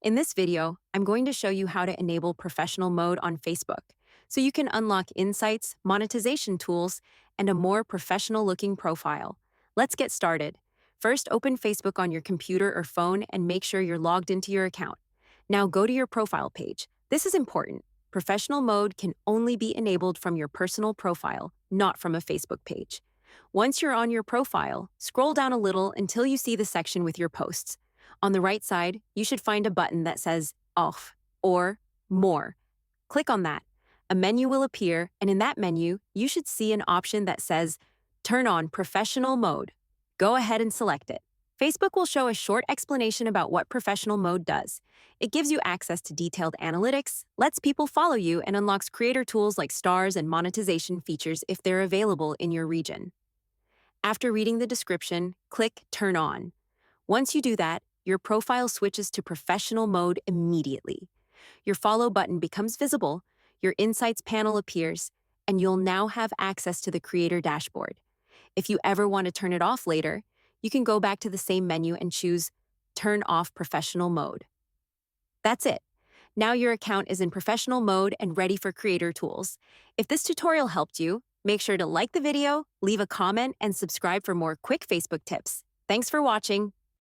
In this video, I'm going to show you how to enable professional mode on Facebook so you can unlock insights, monetization tools, and a more professional-looking profile. Let's get started. First, open Facebook on your computer or phone and make sure you're logged into your account. Now go to your profile page. This is important. Professional mode can only be enabled from your personal profile, not from a Facebook page. Once you're on your profile, scroll down a little until you see the section with your posts. On the right side, you should find a button that says Off or More. Click on that. A menu will appear, and in that menu, you should see an option that says Turn on Professional Mode. Go ahead and select it. Facebook will show a short explanation about what professional mode does. It gives you access to detailed analytics, lets people follow you, and unlocks creator tools like stars and monetization features if they're available in your region. After reading the description, click Turn On. Once you do that, your profile switches to professional mode immediately. Your follow button becomes visible, your insights panel appears, and you'll now have access to the creator dashboard. If you ever want to turn it off later, you can go back to the same menu and choose Turn Off Professional Mode. That's it. Now your account is in professional mode and ready for creator tools. If this tutorial helped you, make sure to like the video, leave a comment, and subscribe for more quick Facebook tips. Thanks for watching.